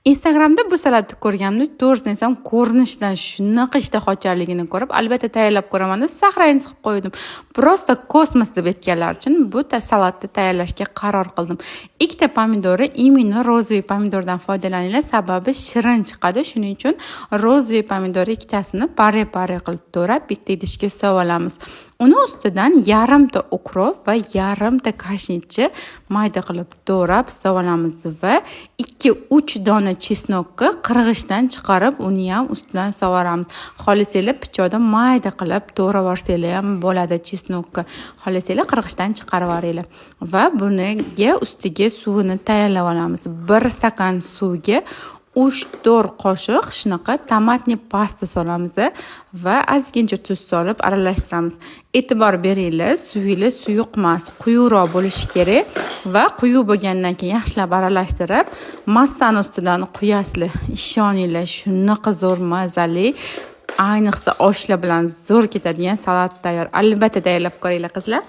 Instagramda bu salatni ko'rganimda, to'g'risini aytsam, ko'rinishidan shunaqa ishtahocharligini ko'rib, albatta tayyorlab ko'raman deb sahrayni siqib qo'ydim. Prosta kosmos deb aytganlar uchun bu salatni tayyorlashga qaror qildim. Ikkita pomidorni, именно rozvoy pomidordan foydalaninglar, sababi shirin chiqadi. Shuning uchun rozvoy pomidor ikkitasini pare-pare qilib to'rab, bitta idishga solib olamiz. Uni ustidan yarimta ukrop va yarimta kashnitchi mayda qilib to'rab solib olamiz va 2-3 dona chesnokni qirg'ichdan chiqarib, uni ham ustidan sovaramiz. Xohlasanglar pichoqda mayda qilib to'rab olsanglar ham bo'ladi chesnokni. Xohlasanglar qirg'ichdan chiqarib olinglar. Va buniga ustiga suvini tayyorlab olamiz. 1 stakan suvga 3-4 qoshiq shunaqa tomatni pasta solamiz va ozgincha tuz solib aralashtiramiz. E'tibor beringlar, suvingiz suyuq emas, quyuqroq bo'lishi kerak va quyuq bo'lgandan keyin yaxshilab aralashtirib, massani ustidan quyasizlar. Ishoninglar, shunaqa zo'r mazali, ayniqsa oshlar bilan zo'r ketadigan salat tayyor. Albatta tayyorlab ko'ringlar qizlar.